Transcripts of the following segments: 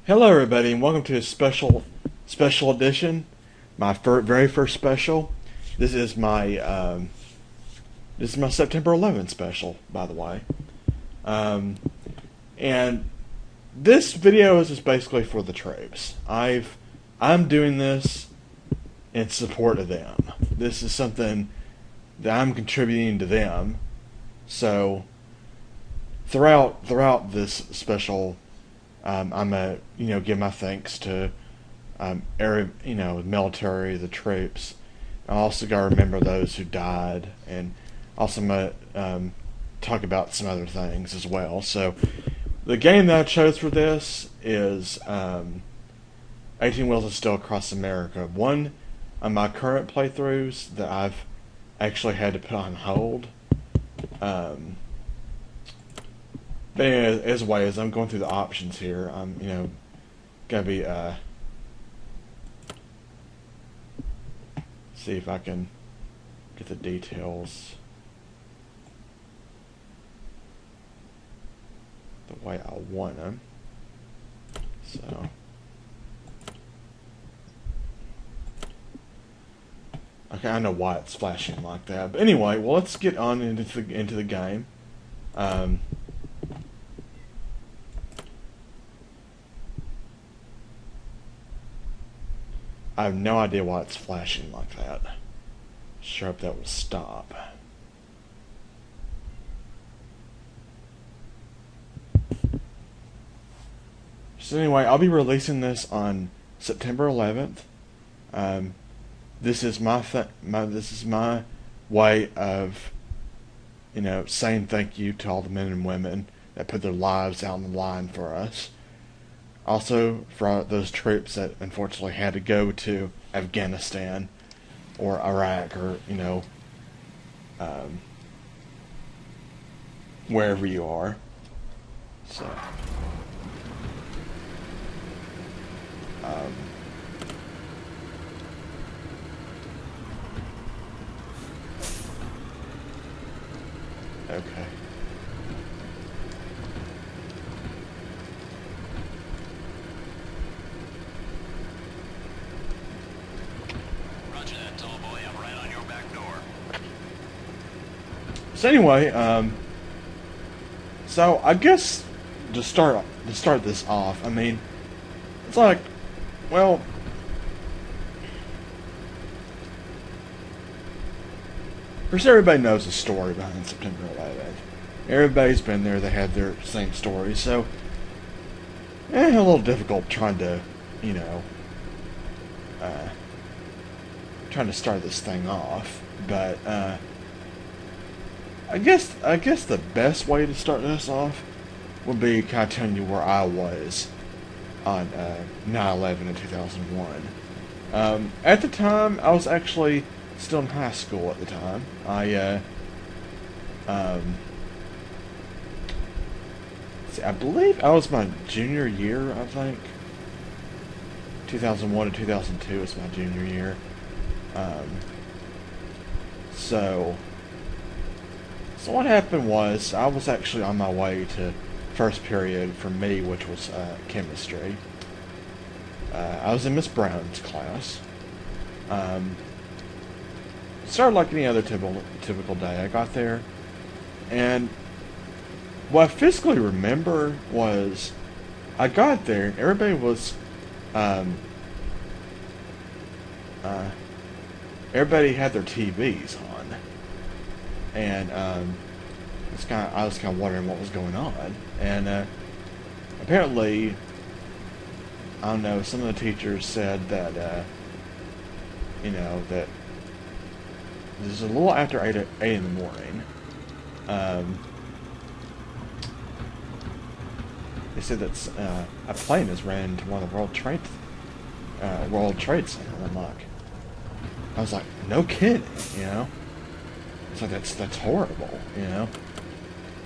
Hello, everybody, and welcome to a special edition. My very first special. This is my September 11th special, by the way. And this video is just basically for the troops. I'm doing this in support of them. This is something that I'm contributing to them. So throughout this special, I'm gonna give my thanks to military, the troops. I also gotta remember those who died, and also I'm gonna talk about some other things as well. So the game that I chose for this is 18 Wheels of Steel Across America. One of my current playthroughs that I've actually had to put on hold. But anyway, as I'm going through the options here, I'm gonna be see if I can get the details the way I want them. So okay, I know why it's flashing like that. But anyway, well, let's get on into the game. I have no idea why it's flashing like that. Sure hope that will stop. So anyway, I'll be releasing this on September 11th. This is my way of saying thank you to all the men and women that put their lives out on the line for us. Also, for those troops that unfortunately had to go to Afghanistan or Iraq or, wherever you are. So, okay. So anyway, so I guess to start this off, I mean, it's like, well, first everybody knows the story behind September 11th. Everybody's been there; they had their same story. So, a little difficult trying to, trying to start this thing off, but I guess the best way to start this off would be kind of telling you where I was on 9/11 in 2001. At the time, I was actually still in high school at the time. I believe I was my junior year, I think. 2001 to 2002 was my junior year. So what happened was I was actually on my way to first period for me, which was chemistry. I was in Miss Brown's class. Started like any other typical day. I got there, and what I physically remember was I got there and everybody was everybody had their TVs on, and I was kind of wondering what was going on, and apparently, I don't know, some of the teachers said that that this is a little after 8 in the morning. They said that a plane has ran into one of the World Trade Center. And I was like, no kidding, It's like that's horrible,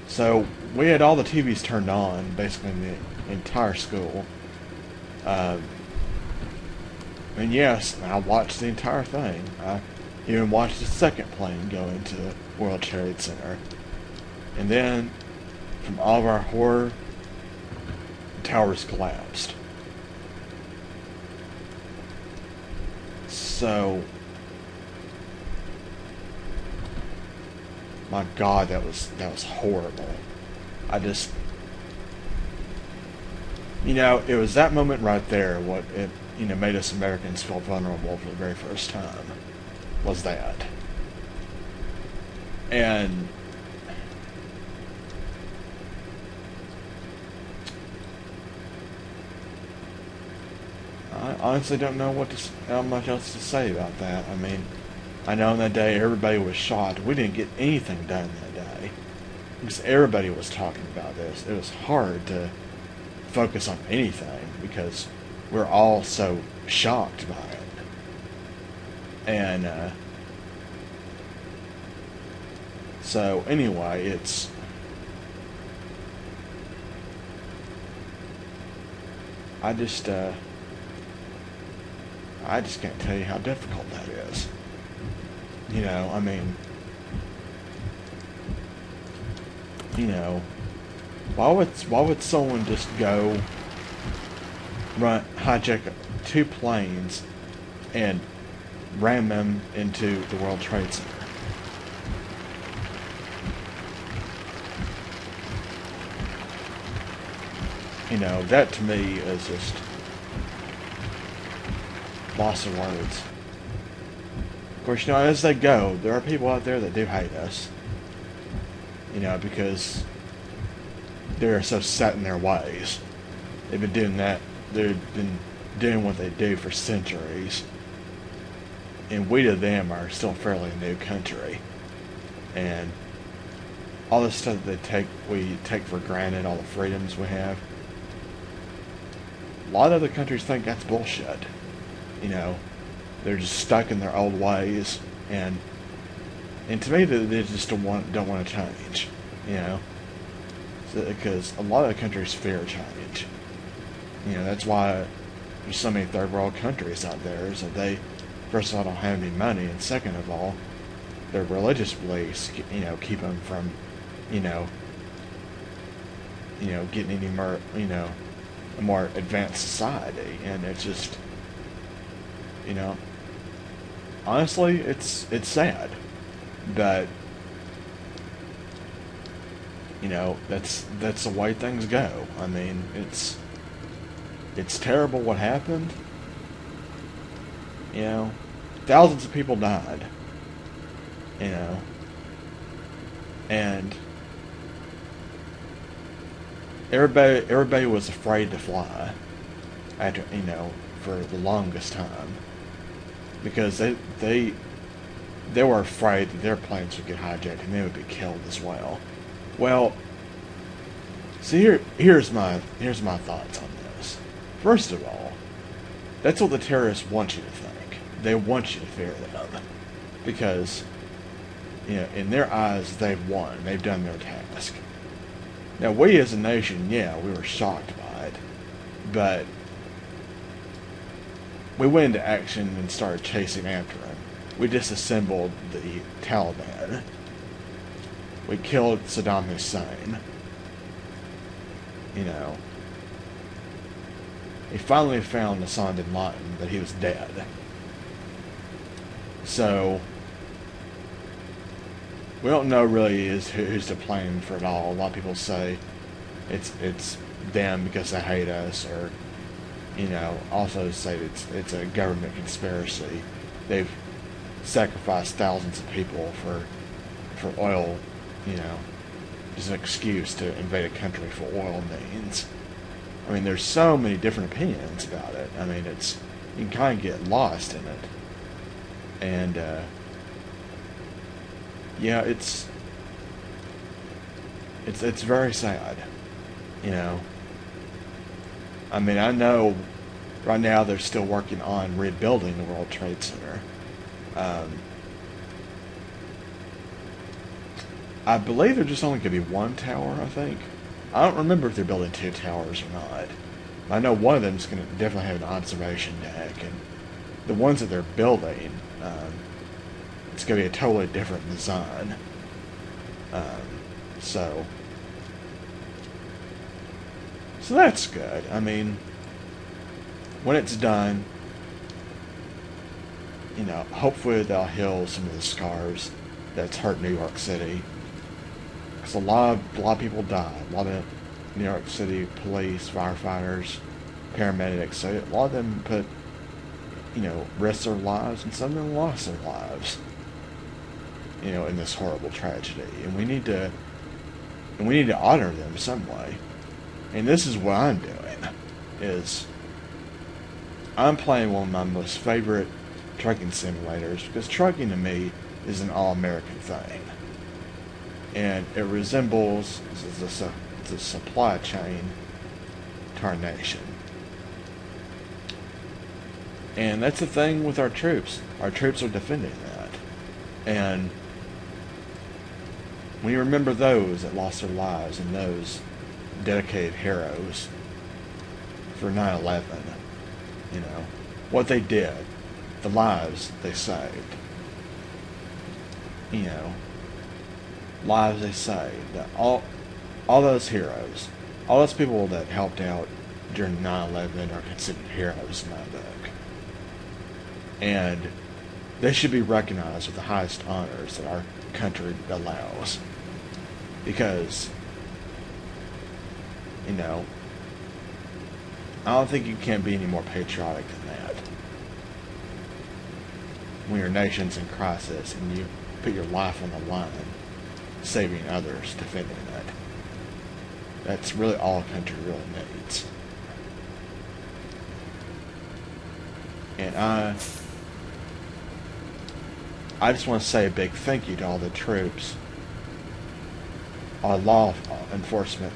So we had all the TVs turned on, basically in the entire school. And yes, I watched the entire thing. I even watched the second plane go into the World Trade Center. And then, from all of our horror, the towers collapsed. So, my God, that was horrible. I just, it was that moment right there what it, made us Americans feel vulnerable for the very first time. Was that. And I honestly don't know how much else to say about that. I mean, I know in that day everybody was shocked. We didn't get anything done that day because everybody was talking about this. It was hard to focus on anything because we're all so shocked by it. And so anyway, I just can't tell you how difficult that is. I mean, why would someone just go hijack two planes and ram them into the World Trade Center? That to me is just loss of words. Of course, as they go, there are people out there that do hate us. Because they're so set in their ways. They've been doing that. They've been doing what they do for centuries. And we to them are still a fairly new country. And all the stuff that we take for granted, all the freedoms we have, a lot of other countries think that's bullshit. They're just stuck in their old ways, and to me, they just don't want to change. Because a lot of countries fear change. That's why there's so many third world countries out there. So they, first of all, don't have any money, and second of all, their religious beliefs, keep them from, getting any more, a more advanced society. And it's just, honestly, it's sad, but that's the way things go. I mean, it's terrible what happened. Thousands of people died. And everybody was afraid to fly after for the longest time because they were afraid that their planes would get hijacked and they would be killed as well. Well, see, here's my thoughts on this. First of all, that's what the terrorists want you to think. They want you to fear them because in their eyes they've won. They've done their task. Now we as a nation, yeah, we were shocked by it, but we went into action and started chasing after him. We disassembled the Taliban. We killed Saddam Hussein. He finally found Osama bin Laden, but he was dead. So we don't know really who's to blame for it all. A lot of people say it's them because they hate us, or also say it's a government conspiracy. They've sacrificed thousands of people for oil, just an excuse to invade a country for oil means. I mean, there's so many different opinions about it. I mean, you can kind of get lost in it. And yeah, it's very sad. I mean, I know right now they're still working on rebuilding the World Trade Center. I believe there's just only going to be one tower, I think. I don't remember if they're building two towers or not. I know one of them is going to definitely have an observation deck, and the ones that they're building, it's going to be a totally different design. So that's good. I mean, when it's done, you know, hopefully they'll heal some of the scars that's hurt New York City. Because a lot of people died. A lot of New York City police, firefighters, paramedics. So a lot of them put, you know, risked their lives, and some of them lost their lives. You know, in this horrible tragedy, and we need to honor them some way. And this is what I'm doing: is I'm playing one of my most favorite trucking simulators, because trucking to me is an all-American thing, and it resembles the supply chain to our nation. And that's the thing with our troops. Our troops are defending that, and when you remember those that lost their lives and those dedicated heroes for 9/11, you know, what they did, the lives they saved, you know, lives they saved, all those heroes, all those people that helped out during 9/11 are considered heroes in my book. And they should be recognized with the highest honors that our country allows. Because, you know, I don't think you can be any more patriotic than that. When your nation's in crisis and you put your life on the line, saving others, defending it. That's really all a country really needs. And I just want to say a big thank you to all the troops, our law enforcement,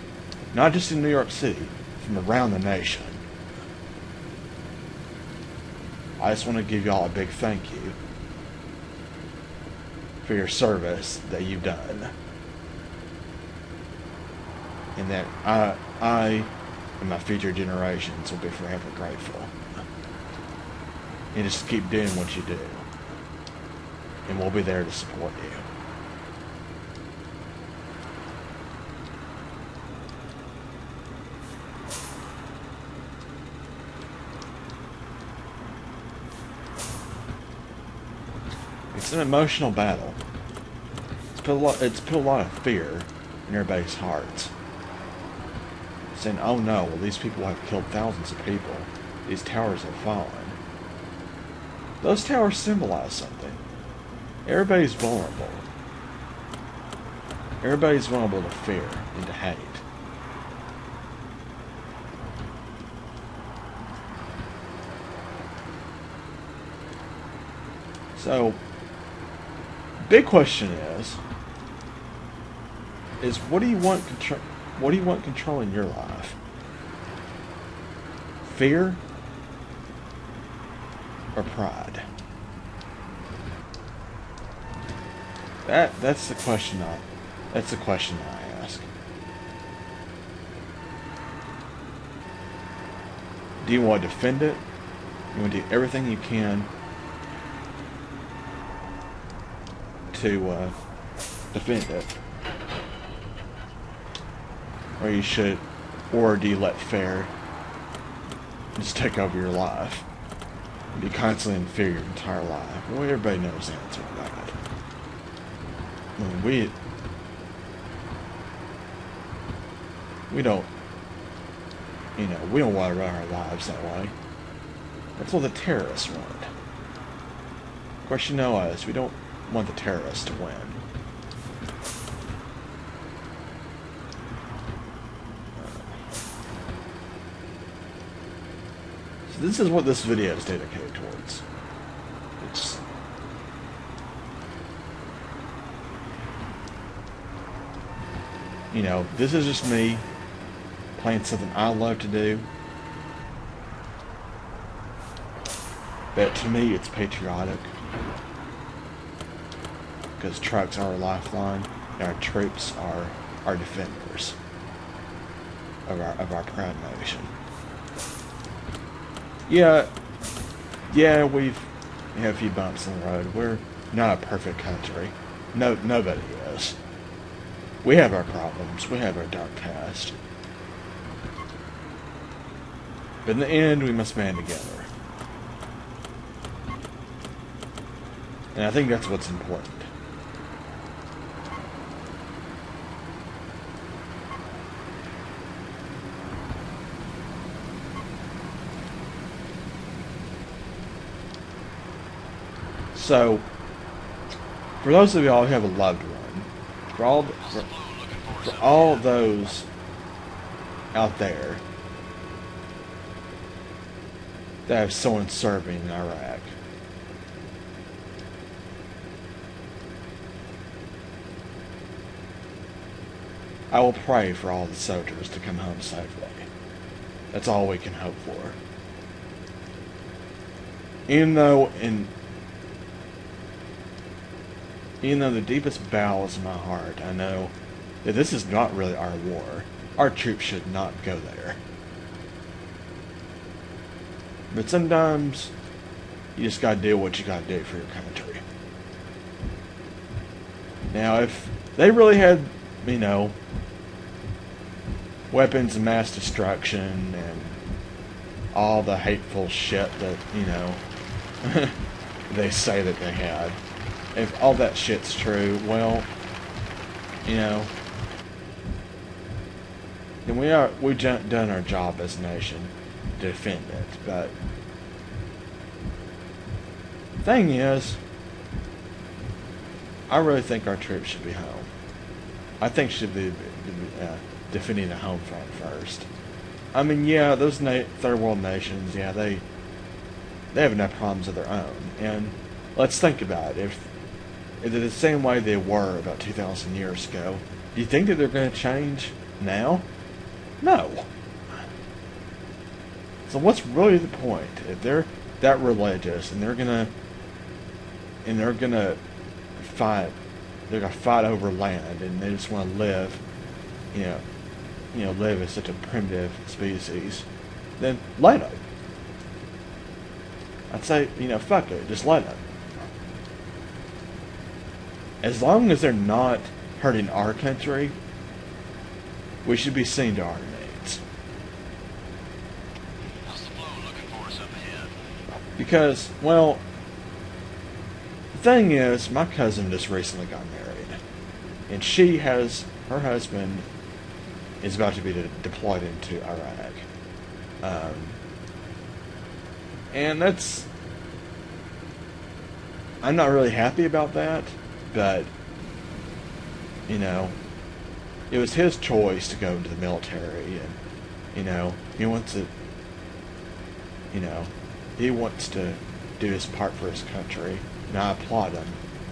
not just in New York City, from around the nation. I just want to give y'all a big thank you for your service that you've done. And that I and my future generations will be forever grateful. And just keep doing what you do. And we'll be there to support you. It's an emotional battle. It's put a lot of fear in everybody's hearts. Saying, oh no, well, these people have killed thousands of people. These towers have fallen. Those towers symbolize something. Everybody's vulnerable. Everybody's vulnerable to fear and to hate. So, big question is what do you want controlling your life? Fear or pride? That's the question I ask. Do you want to defend it? You want to do everything you can to defend it, or do you let fear just take over your life and be constantly in fear your entire life? Well, everybody knows the answer to that. I mean, we don't, you know, we don't want to run our lives that way. That's what the terrorists want. Of course, you know us. We don't want the terrorists to win. So this is what this video is dedicated towards. It's you know, this is just me playing something I love to do. But to me, it's patriotic. Because trucks are our lifeline, and our troops are our defenders of our proud nation. Yeah, we have a few bumps in the road. We're not a perfect country. Nobody is. We have our problems. We have our dark past. But in the end, we must band together. And I think that's what's important. So, for those of y'all who have a loved one, for all those out there that have someone serving in Iraq, I will pray for all the soldiers to come home safely. That's all we can hope for. Even though the deepest bowels of my heart, I know that this is not really our war. Our troops should not go there. But sometimes, you just gotta do what you gotta do for your country. Now, if they really had, weapons of mass destruction and all the hateful shit that, they say that they had, if all that shit's true, well, then we've done our job as a nation to defend it. But the thing is, I really think our troops should be home. I think should be defending the home front first. I mean, yeah, those third world nations, yeah, they have enough problems of their own. And let's think about it. If they're the same way they were about 2,000 years ago, do you think that they're going to change now? No. So what's really the point? If they're that religious and they're gonna fight, they're gonna fight over land and they just want to live, live as such a primitive species, then let them. I'd say, fuck it, just let them. As long as they're not hurting our country, we should be seen to our needs. How's the blow looking for us up ahead? Because, well, the thing is, my cousin just recently got married. And her husband is about to be deployed into Iraq. And I'm not really happy about that. But, it was his choice to go into the military, and, he wants to do his part for his country, and I applaud him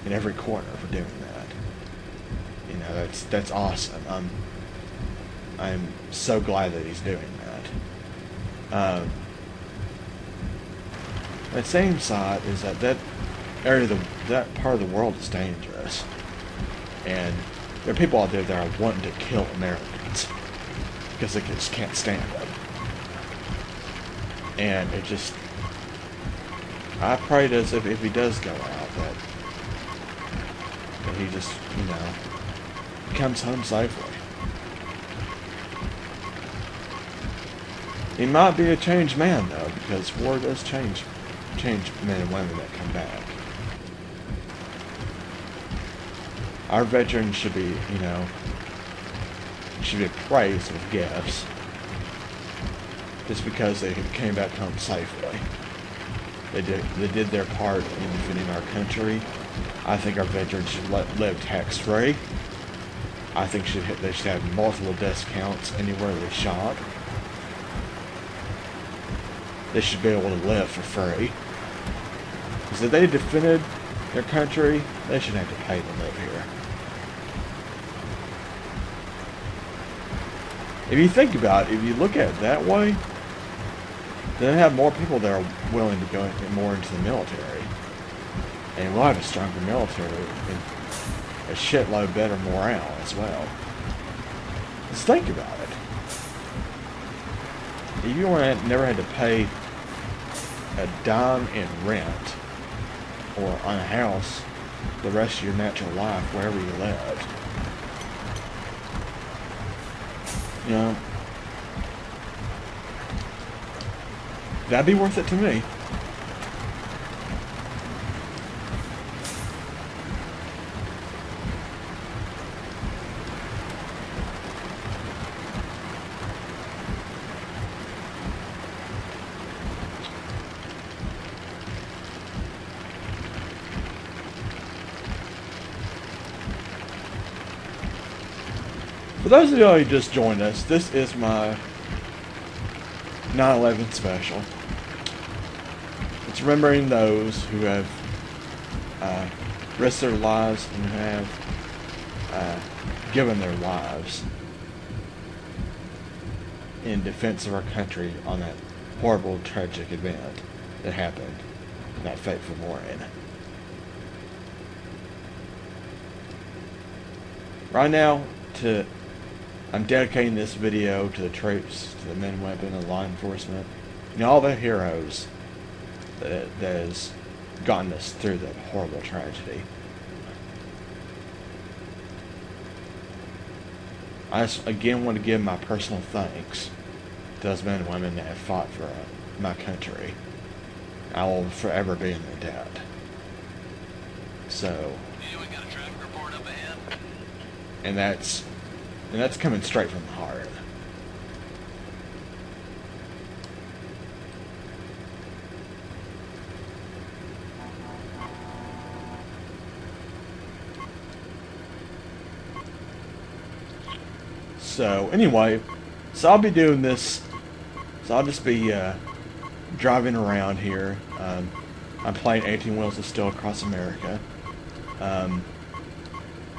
in every corner for doing that. That's awesome. I'm so glad that he's doing that. The same side is that that part of the world is dangerous, and there are people out there that are wanting to kill Americans because they just can't stand them. And I pray that if he does go out, that he just comes home safely. He might be a changed man though, because war does change men and women that come back. Our veterans should be, praised with gifts just because they came back home safely. They did their part in defending our country. I think our veterans should live tax-free. I think they should have multiple discounts anywhere they shop. They should be able to live for free. Because if they defended their country, they shouldn't have to pay to live here. If you think about it, if you look at it that way, then have more people that are willing to go more into the military. And we'll have a stronger military and a shitload better morale as well. Just think about it. If you never had to pay a dime in rent or on a house the rest of your natural life wherever you lived, that'd be worth it to me. For those of you who just joined us, this is my 9/11 special. It's remembering those who have risked their lives and who have given their lives in defense of our country on that horrible, tragic event that happened in that fateful morning. Right now, I'm dedicating this video to the troops, to the men and women of law enforcement, and all the heroes that has gotten us through that horrible tragedy. I just again want to give my personal thanks to those men and women that have fought for my country. I will forever be in their debt. So, Yeah, we got a traffic report up ahead. and that's coming straight from the heart. So anyway, so I'll be doing this. So I'll just be driving around here. I'm playing 18 Wheels of Steel Across America.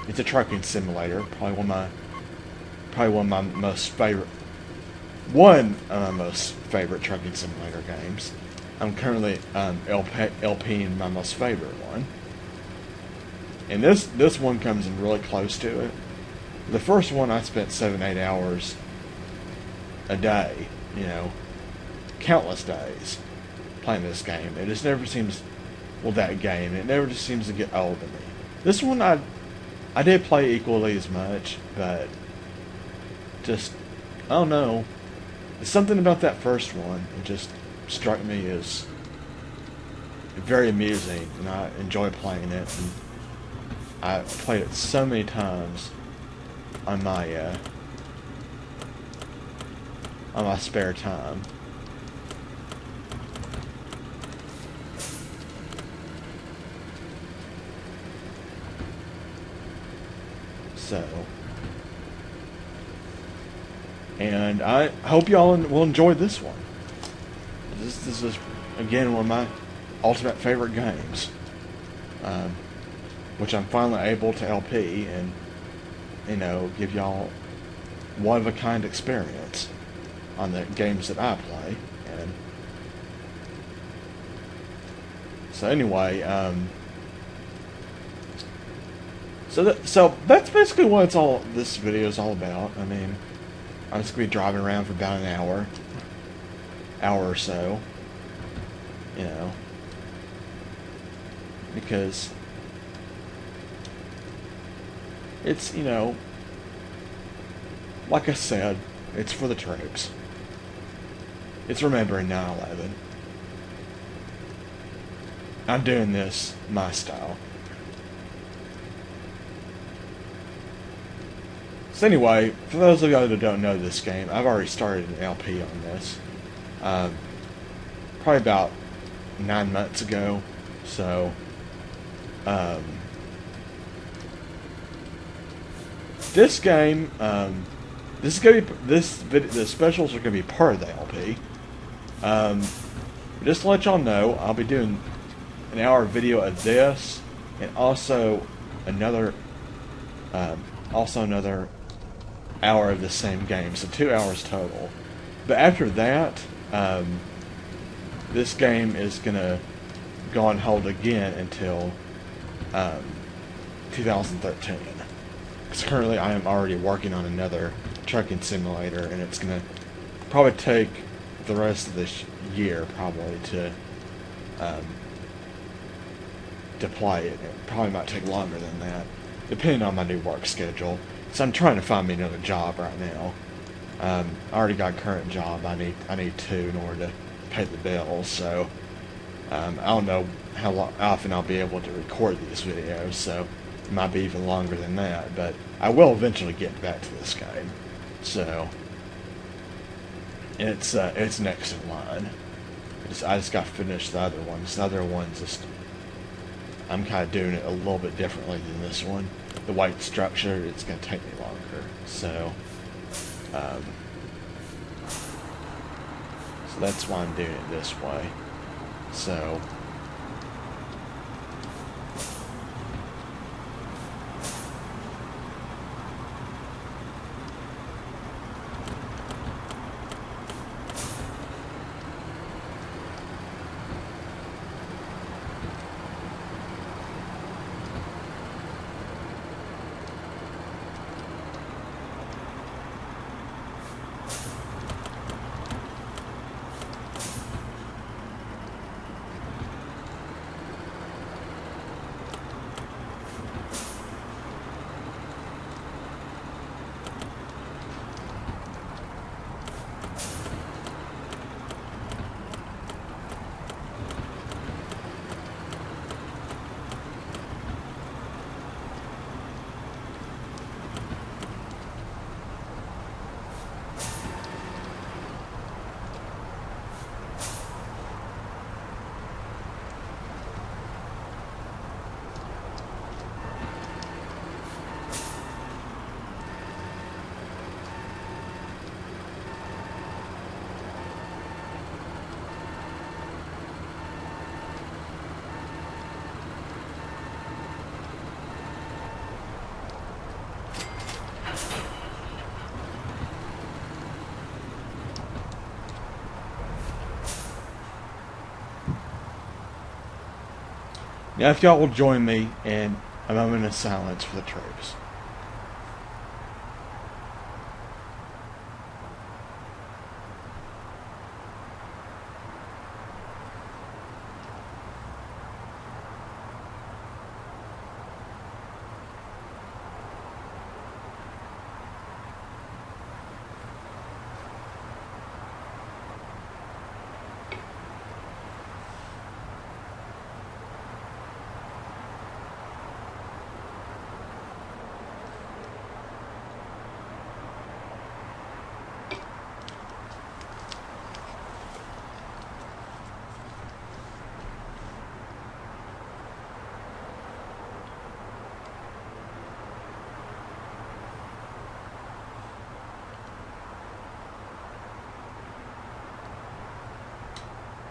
It's a trucking simulator. Probably one of my most favorite trucking simulator games. I'm currently LPing my most favorite one, and this one comes in really close to it. The first one I spent 7-8 hours a day, countless days playing this game. It just never seems, that game, it never just seems to get old to me. This one I did play equally as much, but just, I don't know, there's something about that first one that just struck me as very amusing, and I enjoy playing it, and I played it so many times on my spare time. So, and I hope y'all will enjoy this one. This is again one of my ultimate favorite games, which I'm finally able to LP and give y'all one-of-a-kind experience on the games that I play. And so anyway, so that's basically what this video is all about. I mean, I'm just gonna be driving around for about an hour or so, because it's, like I said, it's for the troops. It's remembering 9/11. I'm doing this my style. So anyway, for those of y'all that don't know this game, I've already started an LP on this. Probably about 9 months ago. So, this game, this is gonna be the specials are gonna be part of the LP. Just to let y'all know, I'll be doing an hour video of this, and also another hour of the same game, so 2 hours total. But after that, this game is gonna go on hold again until 2013. Because currently I am already working on another trucking simulator, and it's gonna probably take the rest of this year probably to play it. It probably might take longer than that, depending on my new work schedule. So I'm trying to find me another job right now. I already got a current job. I need two in order to pay the bills. So I don't know how often I'll be able to record these videos. So it might be even longer than that. But I will eventually get back to this game. So it's next in line. I just got to finish the other ones. The other ones I'm kind of doing it a little bit differently than this one. the white structure, it's going to take me longer. So that's why I'm doing it this way. So now, if y'all will join me in a moment of silence for the troops.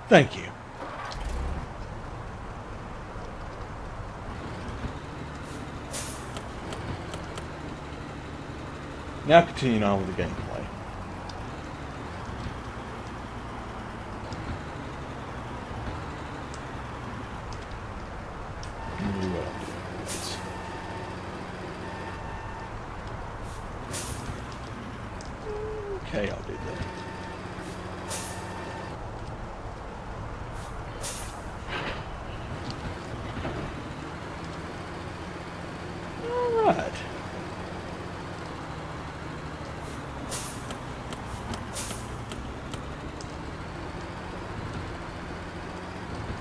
Thank you. Now continuing on with the gameplay. Okay, I'll do that. Alright.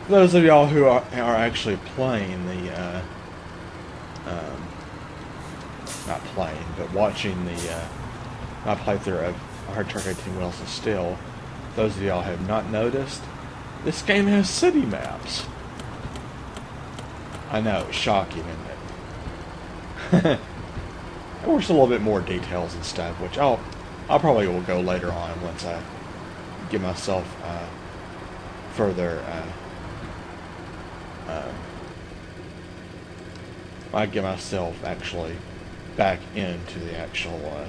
For those of y'all who are actually playing the, not playing, but watching the, my playthrough of Hard Truck 18 Wheels of Steel, those of y'all who have not noticed, this game has city maps. I know, it's shocking, isn't it? Of course, a little bit more details and stuff, which I'll probably will go later on once I get myself further. I get myself actually back into the actual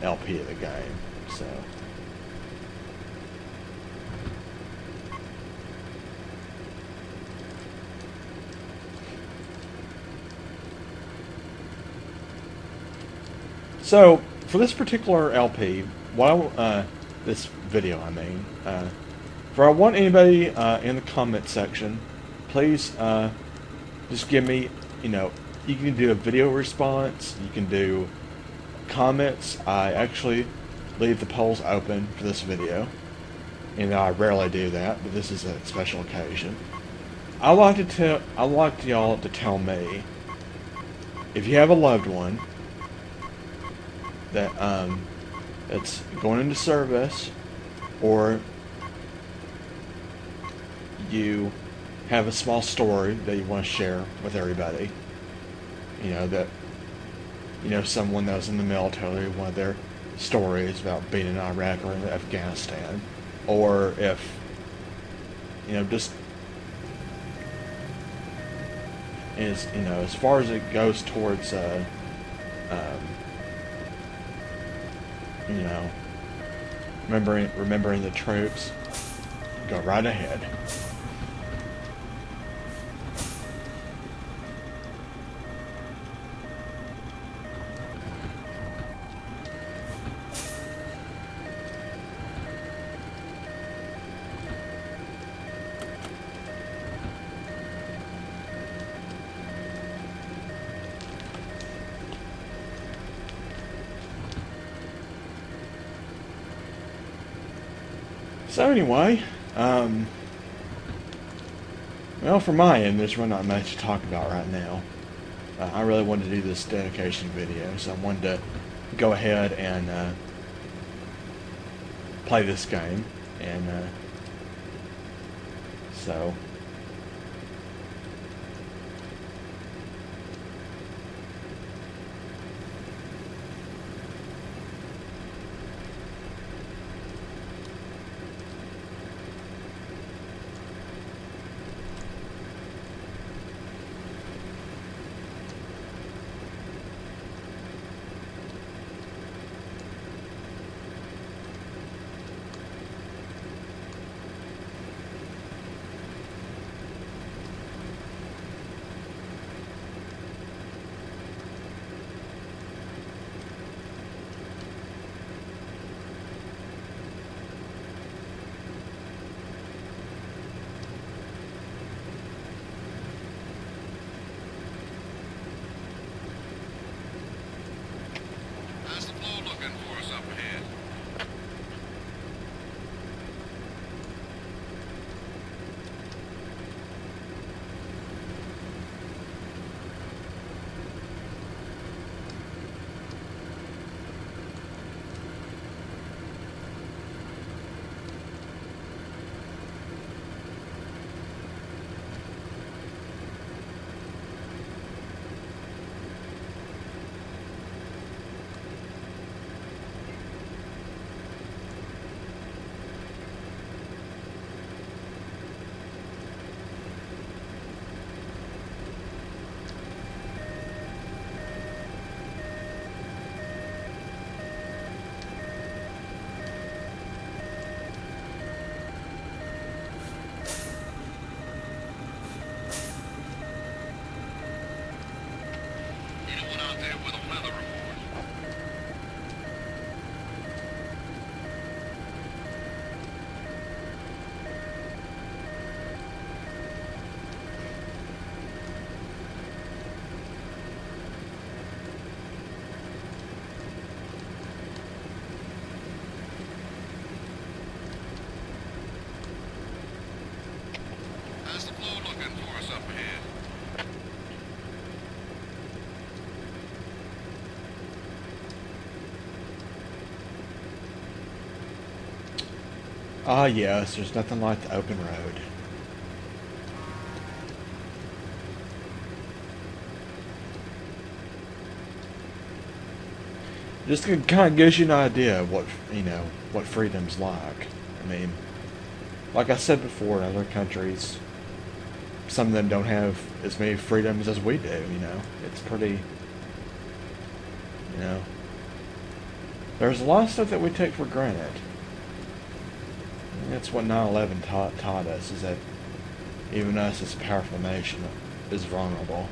LP of the game. So. So, for this particular LP, this video, I mean, if I want anybody in the comment section, please just give me, you can do a video response, you can do comments. I actually leave the polls open for this video, and I rarely do that, but this is a special occasion. I like y'all to tell me if you have a loved one that that's going into service, or you have a small story that you want to share with everybody. that someone that was in the military, one of their stories about being in Iraq or in Afghanistan, or if just is as far as it goes towards um, you know remembering the troops, go right ahead. So anyway, well, from my end, there's really not much to talk about right now. I really wanted to do this dedication video, so I wanted to go ahead and play this game, and so. How's the flow looking for us up ahead? Anyone out there with a weather report? How's the flow looking for us up ahead? Ah, yes, there's nothing like the open road. Just to kind of gives you an idea of what freedom's like. I mean, like I said before, in other countries, some of them don't have as many freedoms as we do. It's pretty. There's a lot of stuff that we take for granted. And that's what 9/11 taught us, is that even us as a powerful nation is vulnerable.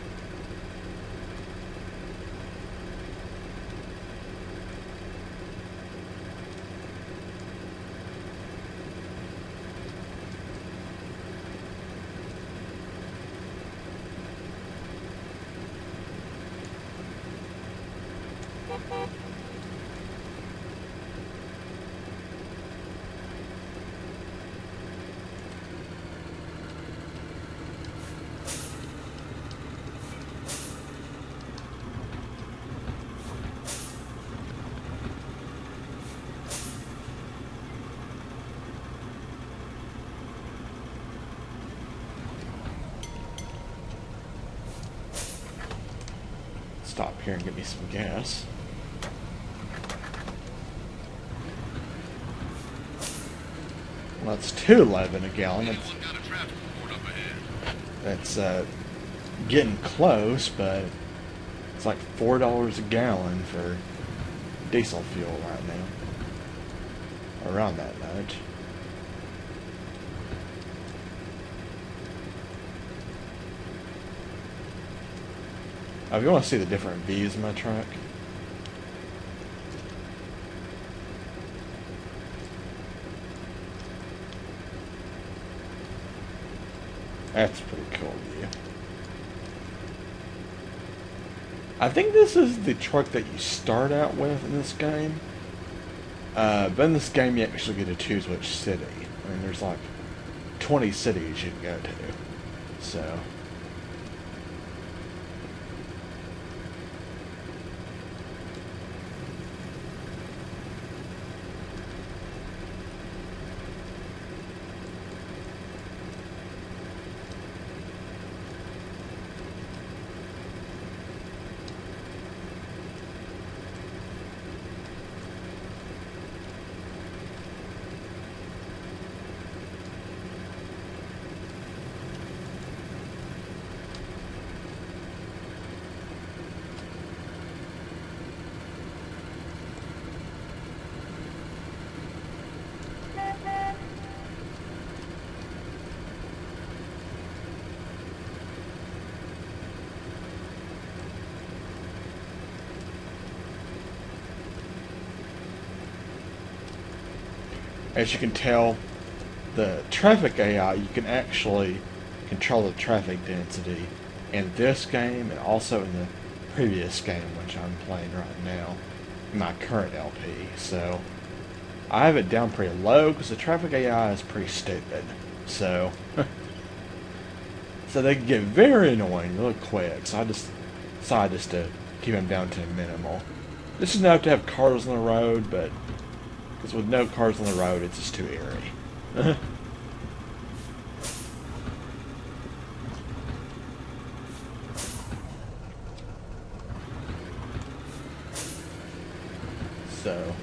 here and get me some gas. Well, it's $2.11 a gallon. Got a traffic report up ahead. That's getting close, but it's like $4 a gallon for diesel fuel right now. Around that much. If you want to see the different views of my truck, that's a pretty cool view. I think this is the truck that you start out with in this game. But in this game you actually get to choose which city. I mean, there's like 20 cities you can go to. So... as you can tell, the traffic AI, you can actually control the traffic density in this game and also in the previous game, which I'm playing right now, in my current LP. So I have it down pretty low because the traffic AI is pretty stupid. So so they can get very annoying really quick. So I just decided just to keep them down to minimal. This is enough to have cars on the road, but because with no cars on the road, it's just too eerie. So,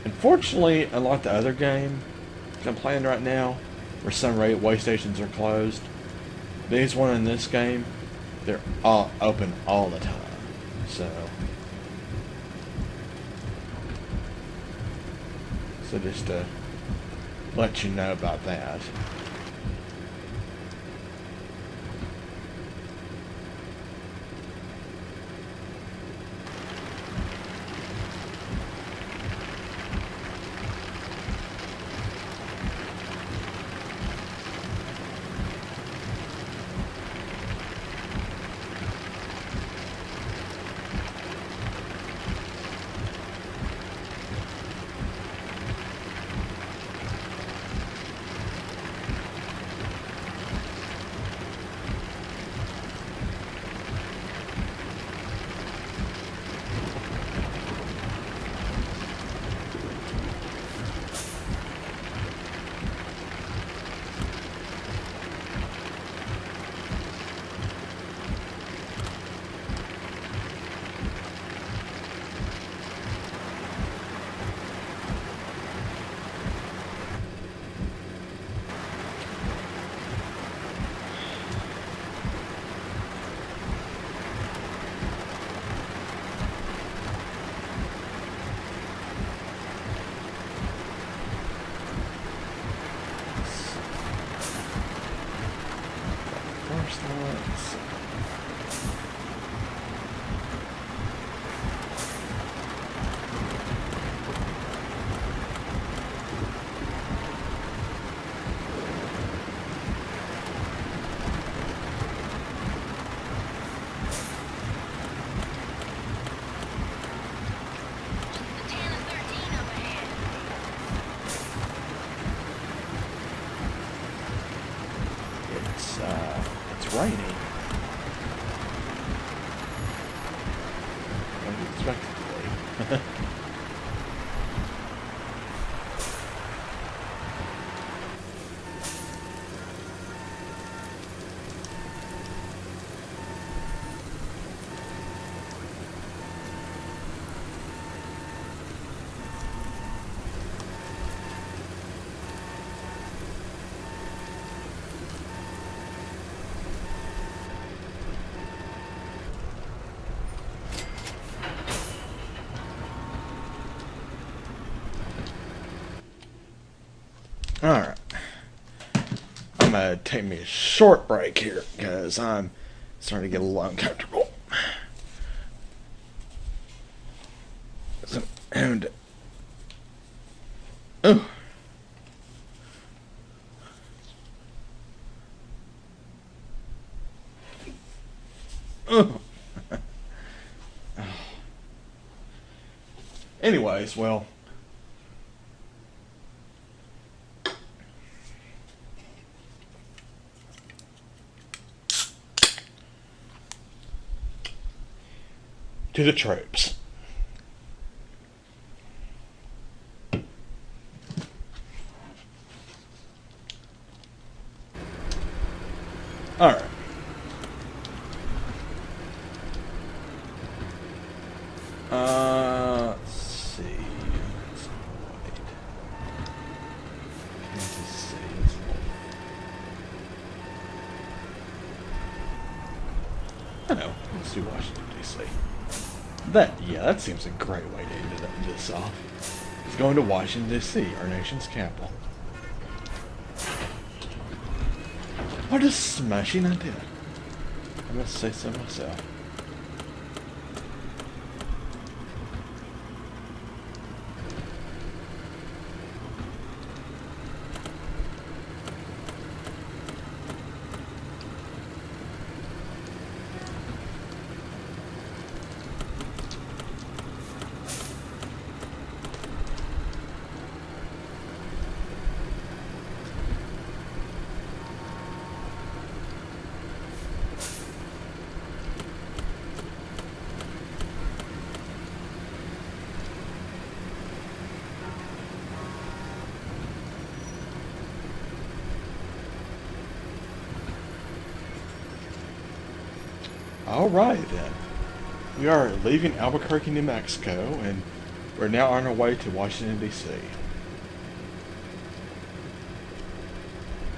unfortunately, unlike the other game I'm playing right now, where some railway stations are closed, these one in this game, they're all open all the time. So just to let you know about that. It's raining. Unexpectedly. Alright. I'm going to take me a short break here because I'm starting to get a little uncomfortable. So, and. Oh. Oh. Anyways, well. To the troops. Alright. Let's see. Let's wait. Kansas City. I know. Let's do Washington, D.C. That seems a great way to end this off. It's going to Washington, D.C., our nation's capital. What a smashing idea. I must say so myself. Alright then. We are leaving Albuquerque, New Mexico, and we're now on our way to Washington, D.C.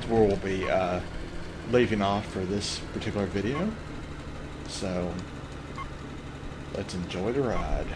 Where we'll be leaving off for this particular video. So, let's enjoy the ride.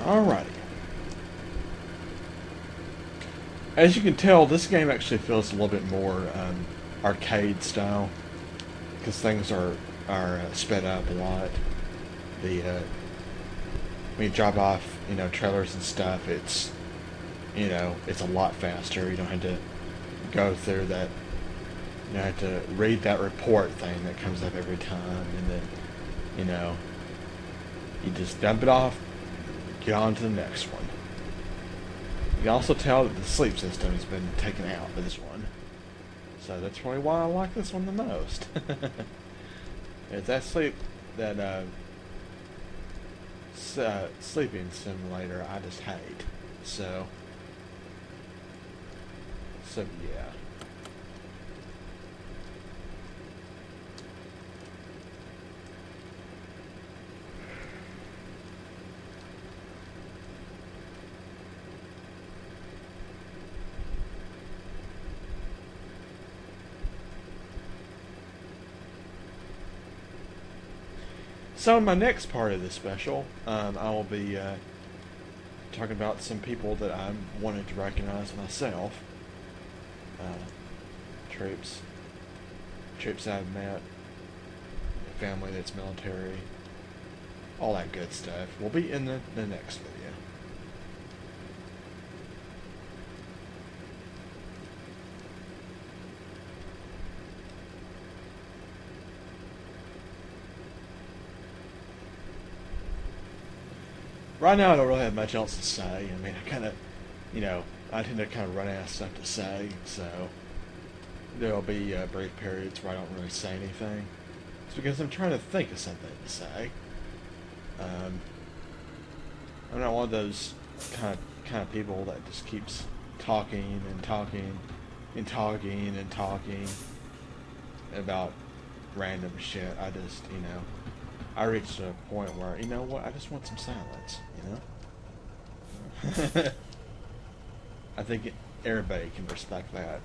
Alrighty. As you can tell, this game actually feels a little bit more arcade style, because things are sped up a lot. When you drop off, trailers and stuff, it's it's a lot faster. You don't have to go through that. You don't have to read that report thing that comes up every time, and then you just dump it off, get on to the next one. You can also tell that the sleep system has been taken out of this one. So that's probably why I like this one the most. It's that sleeping simulator I just hate. So yeah. So in my next part of this special, I will be talking about some people that I wanted to recognize myself. Troops I've met, family that's military, all that good stuff will be in the next video. Right now, I don't really have much else to say. I mean, I tend to kind of run out of stuff to say, so there'll be brief periods where I don't really say anything. It's because I'm trying to think of something to say. I'm not one of those kind of people that just keeps talking and talking and talking and talking about random shit. I just, I reached a point where, you know what, I just want some silence, I think everybody can respect that.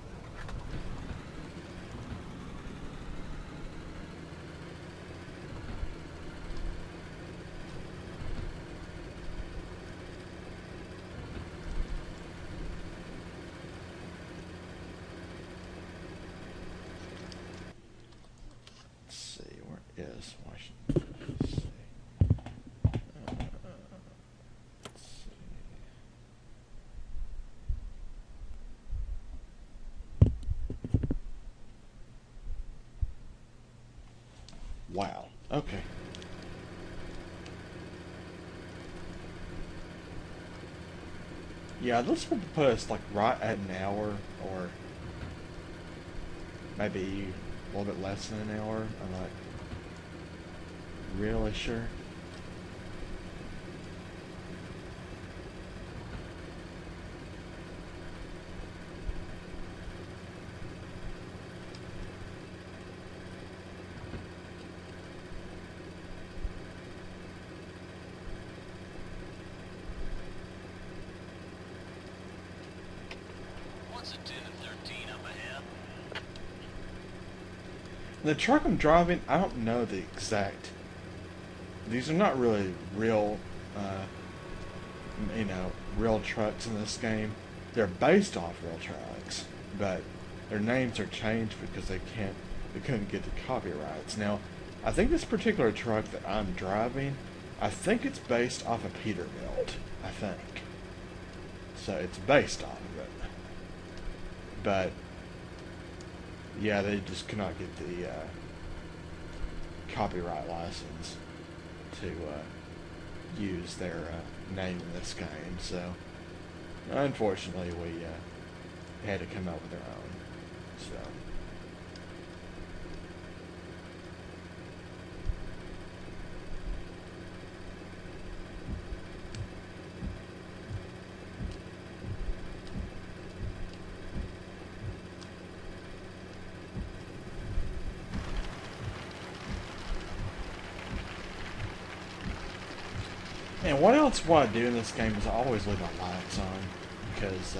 Let's see, where is Washington? Let's see. Let's see. Wow. Okay. Yeah, this will put us like right at an hour, or maybe a little bit less than an hour. I'm not really sure. What's a 10 and 13 up ahead? The truck I'm driving, I don't know the exact. These are not really real, real trucks in this game. They're based off real trucks, but their names are changed because they couldn't get the copyrights. Now, I think this particular truck that I'm driving, I think it's based off of Peterbilt. I think. So it's based off of it. But yeah, they just could not get the copyright license to use their name in this game. So unfortunately, we had to come up with our own. So. And what else I do in this game is I always leave my lights on, because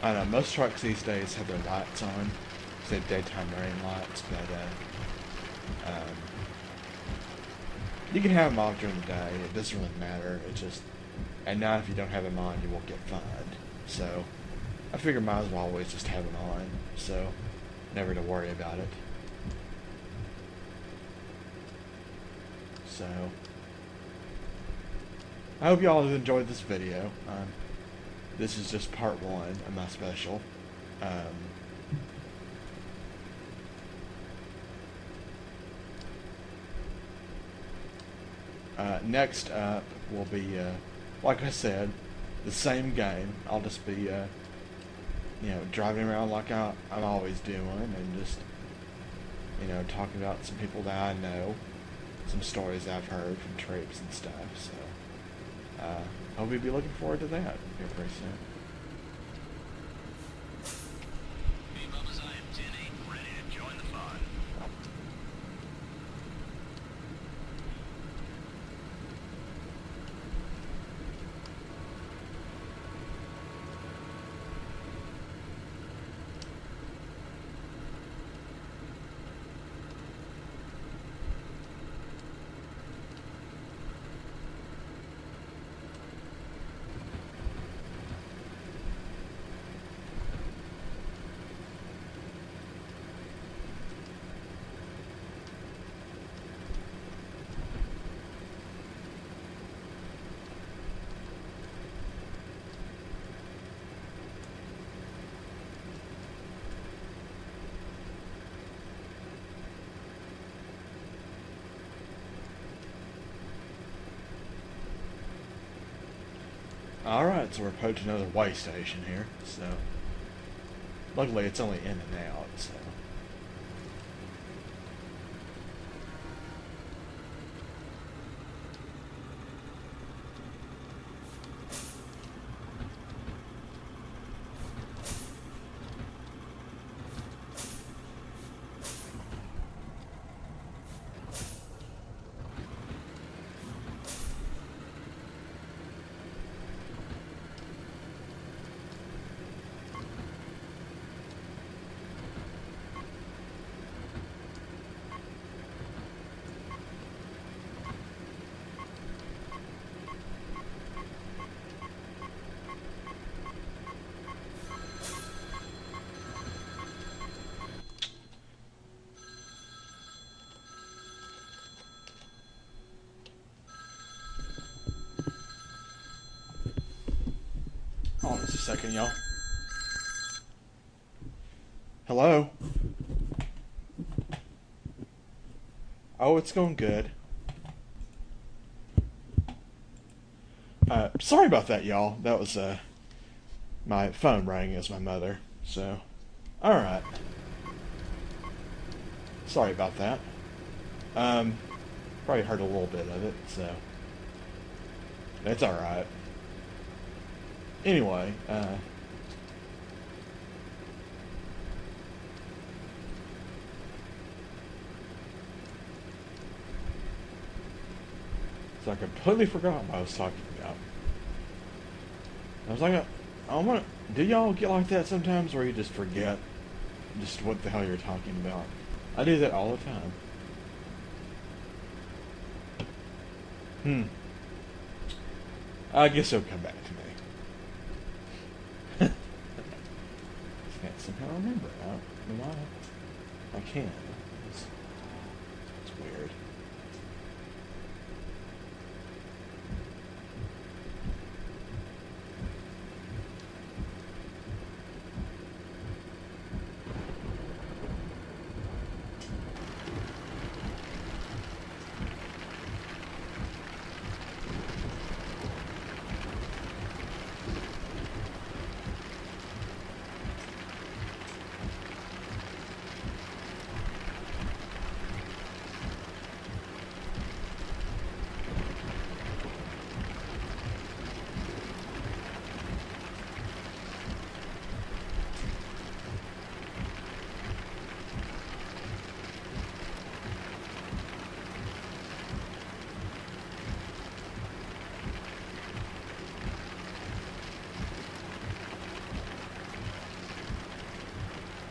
I don't know, most trucks these days have their lights on, say daytime running lights, but you can have them off during the day. It doesn't really matter. It's just at night, if you don't have them on, you won't get fined. So I figure might as well always just have them on, so never to worry about it. So I hope y'all have enjoyed this video. This is just part one of my special. Next up will be, like I said, the same game. I'll just be, driving around like I'm always doing, and just, talking about some people that I know, some stories I've heard from troops and stuff. So hope you'll be looking forward to that here pretty soon. B-Bubba's IM-10-8, ready to join the fun. Alright, so we're approaching another way station here, so luckily it's only in and out, so hold on just a second, y'all. Hello? Oh, it's going good. Sorry about that, y'all. That was, my phone rang as my mother, so, alright. Sorry about that. Probably heard a little bit of it, so, it's alright. Anyway, so I completely forgot what I was talking about. I was like, do y'all get like that sometimes where you just forget just what the hell you're talking about? I do that all the time. I guess it'll come back to me. I can't somehow remember it. I don't know why I can. It's weird.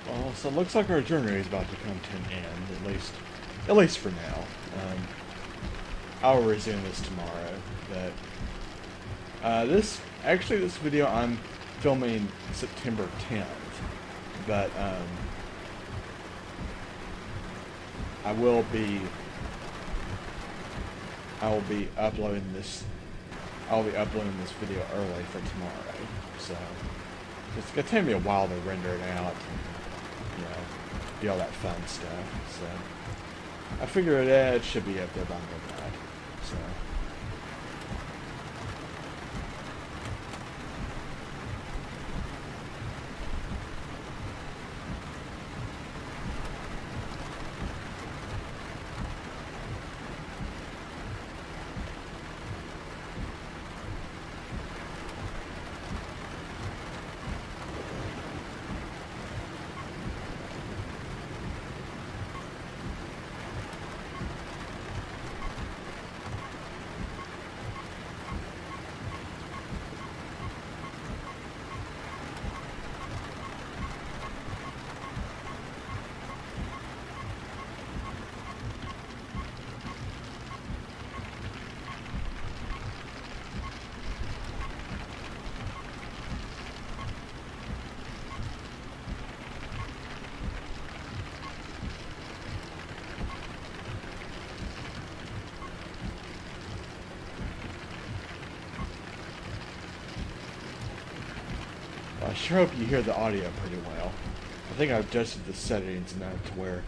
Well, so it looks like our journey is about to come to an end, at least for now. I'll resume this tomorrow, but this video I'm filming September 10th, but I will be uploading this. I'll be uploading this video early for tomorrow, so it's gonna take me a while to render it out. You know, do all that fun stuff. So I figure it should be up there by midnight. So. I sure hope you hear the audio pretty well. I think I've adjusted the settings enough to where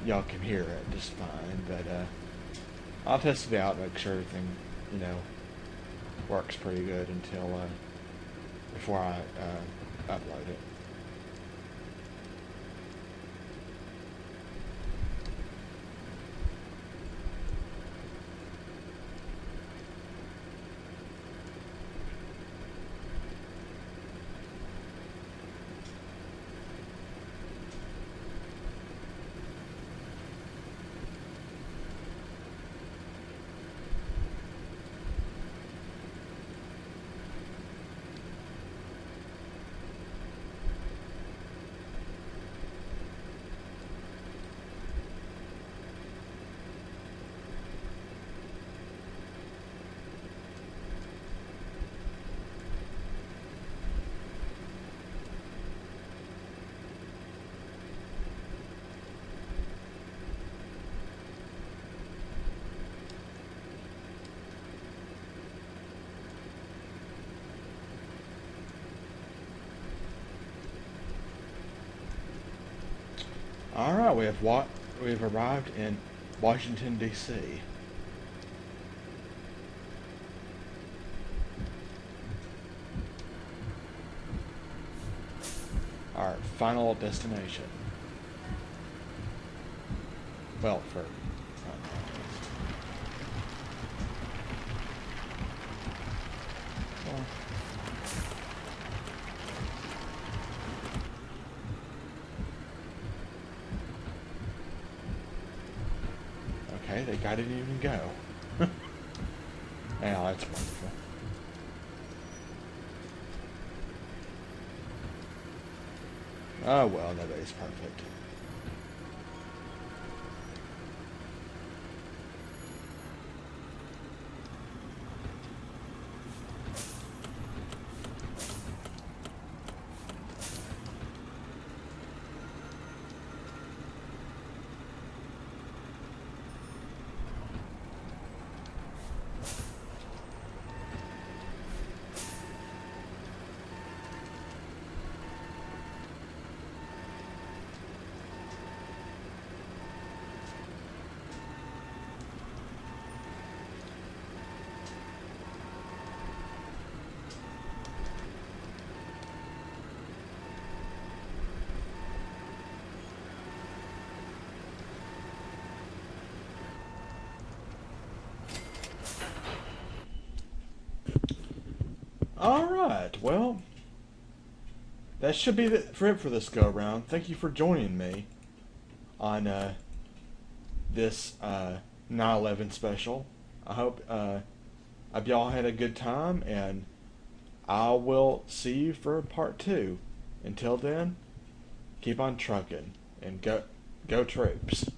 y'all can hear it just fine, but I'll test it out, make sure everything, works pretty good until before I upload it. All right, we've arrived in Washington, D.C. Our final destination. Well, for well, okay, the guy didn't even go. Yeah, that's wonderful. Oh well, nobody's perfect. All right, well, that should be for it for this go around. Thank you for joining me on this 9/11 special. I hope y'all had a good time, and I will see you for part 2. Until then, keep on trucking and go troops.